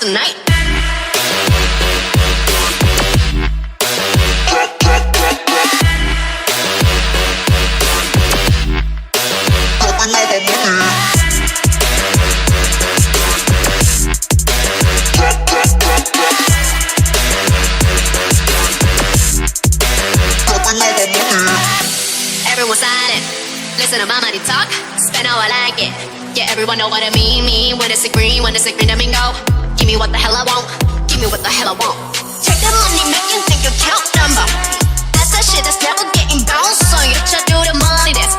tonight. Everyone silent, listen to my money talk, spend how I like it. Yeah, everyone know what I mean, when it's a green, let me go. Give me what the hell I want, give me what the hell I want. Take the money, make you think you count number. That's that shit that's never getting bounced on you. Try do the money, that's